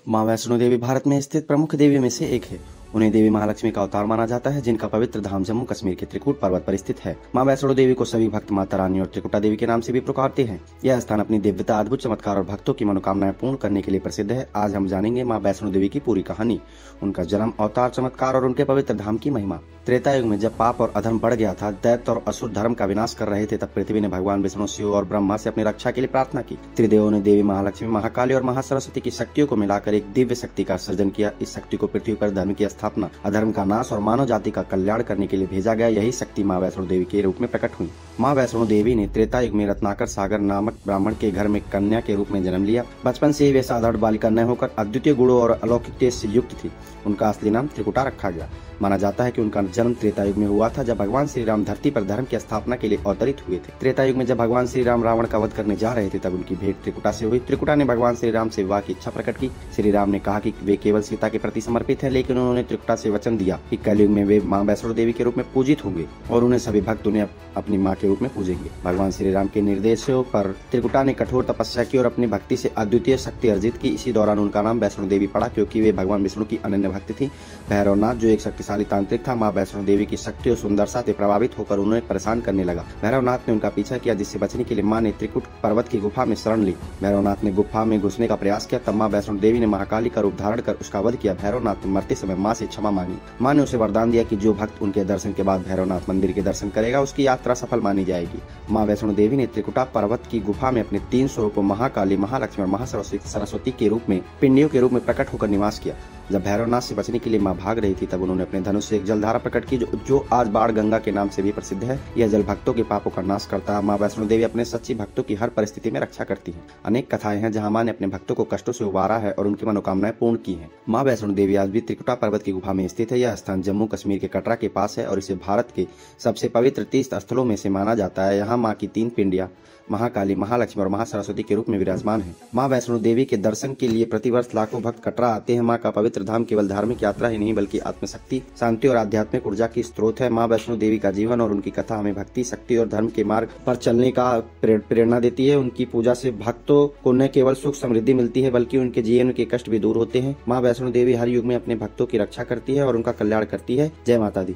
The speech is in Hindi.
माँ वैष्णो देवी भारत में स्थित प्रमुख देवियों में से एक है। उन्हें देवी महालक्ष्मी का अवतार माना जाता है, जिनका पवित्र धाम जम्मू कश्मीर के त्रिकुट पर्वत पर स्थित है। माँ वैष्णो देवी को सभी भक्त माता रानी और त्रिकुटा देवी के नाम से भी पुकारते हैं। यह स्थान अपनी दिव्यता, अद्भुत चमत्कार और भक्तों की मनोकामनाएं पूर्ण करने के लिए प्रसिद्ध है। आज हम जानेंगे माँ वैष्णो देवी की पूरी कहानी, उनका जन्म, अवतार, चमत्कार और उनके पवित्र धाम की महिमा। त्रेता युग में जब पाप और अधर्म बढ़ गया था, दैत्य और असुर धर्म का विनाश कर रहे थे, तब पृथ्वी ने भगवान विष्णु, शिव और ब्रह्मा से अपनी रक्षा के लिए प्रार्थना की। त्रिदेवों ने देवी महालक्ष्मी, महाकाली और महासरस्वती की शक्तियों को मिलाकर एक दिव्य शक्ति का सृजन किया। इस शक्ति को पृथ्वी पर धर्म की स्थापना, अधर्म का नाश और मानव जाति का कल्याण करने के लिए भेजा गया। यही शक्ति माँ वैष्णो देवी के रूप में प्रकट हुई। माँ वैष्णो देवी ने त्रेता युग में रत्नाकर सागर नामक ब्राह्मण के घर में कन्या के रूप में जन्म लिया। बचपन से ही वे साधारण बालिका न होकर अद्वितीय गुणों और अलौकिक तेज से युक्त थी। उनका असली नाम त्रिकुटा रखा गया। माना जाता है कि उनका जन्म त्रेता युग में हुआ था, जब भगवान श्री राम धरती पर धर्म की स्थापना के लिए अवतरित हुए थे। त्रेता युग में जब भगवान श्री राम रावण का वध करने जा रहे थे, तब उनकी भेंट त्रिकुटा से हुई। त्रिकुटा ने भगवान श्री राम से विवाह की इच्छा प्रकट की। श्री राम ने कहा कि वे केवल सीता के प्रति समर्पित है, लेकिन उन्होंने त्रिकुटा से वचन दिया कि कलयुग में वे माँ वैष्णो देवी के रूप में पूजित होंगे और उन्हें सभी भक्त उन्हें अपनी माँ के रूप में पूजेंगे। भगवान श्री राम के निर्देशों पर त्रिकुटा ने कठोर तपस्या की और अपनी भक्ति से अद्वितीय शक्ति अर्जित की। इसी दौरान उनका नाम वैष्णो देवी पड़ा, क्योंकि वे भगवान विष्णु की अनन्य भक्त थी। भैरवनाथ, जो एक शक्तिशाली तांत्रिक था, माँ वैष्णो देवी की शक्ति और सुंदरता से प्रभावित होकर उन्हें परेशान करने लगा। भैरवनाथ ने उनका पीछा किया, जिससे बचने के लिए माँ ने त्रिकुट पर्वत की गुफा में शरण ली। भैरवनाथ ने गुफा में घुसने का प्रयास किया, तब माँ वैष्णो देवी ने महाकाली का रूप धारण कर उसका वध किया। भैरवनाथ ने मरते समय माँ से क्षमा मांगी। माँ ने उसे वरदान दिया कि जो भक्त उनके दर्शन के बाद भैरवनाथ मंदिर के दर्शन करेगा, उसकी यात्रा सफल मानी जाएगी। माँ वैष्णो देवी ने त्रिकुटा पर्वत की गुफा में अपने 3 स्वरूपों महाकाली, महालक्ष्मी और महासरस्वती के रूप में पिंडियों के रूप में प्रकट होकर निवास किया। जब भैरवनाथ से बचने के लिए माँ भाग रही थी, तब उन्होंने अपने धनुष से एक जलधारा प्रकट की, जो आज बाण गंगा के नाम से भी प्रसिद्ध है। यह जल भक्तों के पापों का नाश करता है। माँ वैष्णो देवी अपने सच्ची भक्तों की हर परिस्थिति में रक्षा करती है। अनेक कथाएं हैं जहाँ माँ ने अपने भक्तों को कष्टों से उबारा है और उनकी मनोकामनाएं पूर्ण की हैं। माँ वैष्णो देवी आज भी त्रिकुटा पर्वत की गुफा में स्थित है। यह स्थान जम्मू कश्मीर के कटरा के पास है और इसे भारत के सबसे पवित्र तीर्थ स्थलों में से माना जाता है। यहाँ माँ की 3 पिंडियां महाकाली, महालक्ष्मी और महासरस्वती के रूप में विराजमान है। माँ वैष्णो देवी के दर्शन के लिए प्रतिवर्ष लाखों भक्त कटरा आते हैं। माँ का पवित्र धाम केवल धार्मिक यात्रा ही नहीं, बल्कि आत्मशक्ति, शांति और आध्यात्मिक ऊर्जा की स्रोत है। माँ वैष्णो देवी का जीवन और उनकी कथा हमें भक्ति, शक्ति और धर्म के मार्ग पर चलने का प्रेरणा देती है। उनकी पूजा से भक्तों को न केवल सुख समृद्धि मिलती है, बल्कि उनके जीवन के कष्ट भी दूर होते हैं। माँ वैष्णो देवी हर युग में अपने भक्तों की रक्षा करती है और उनका कल्याण करती है। जय माता दी।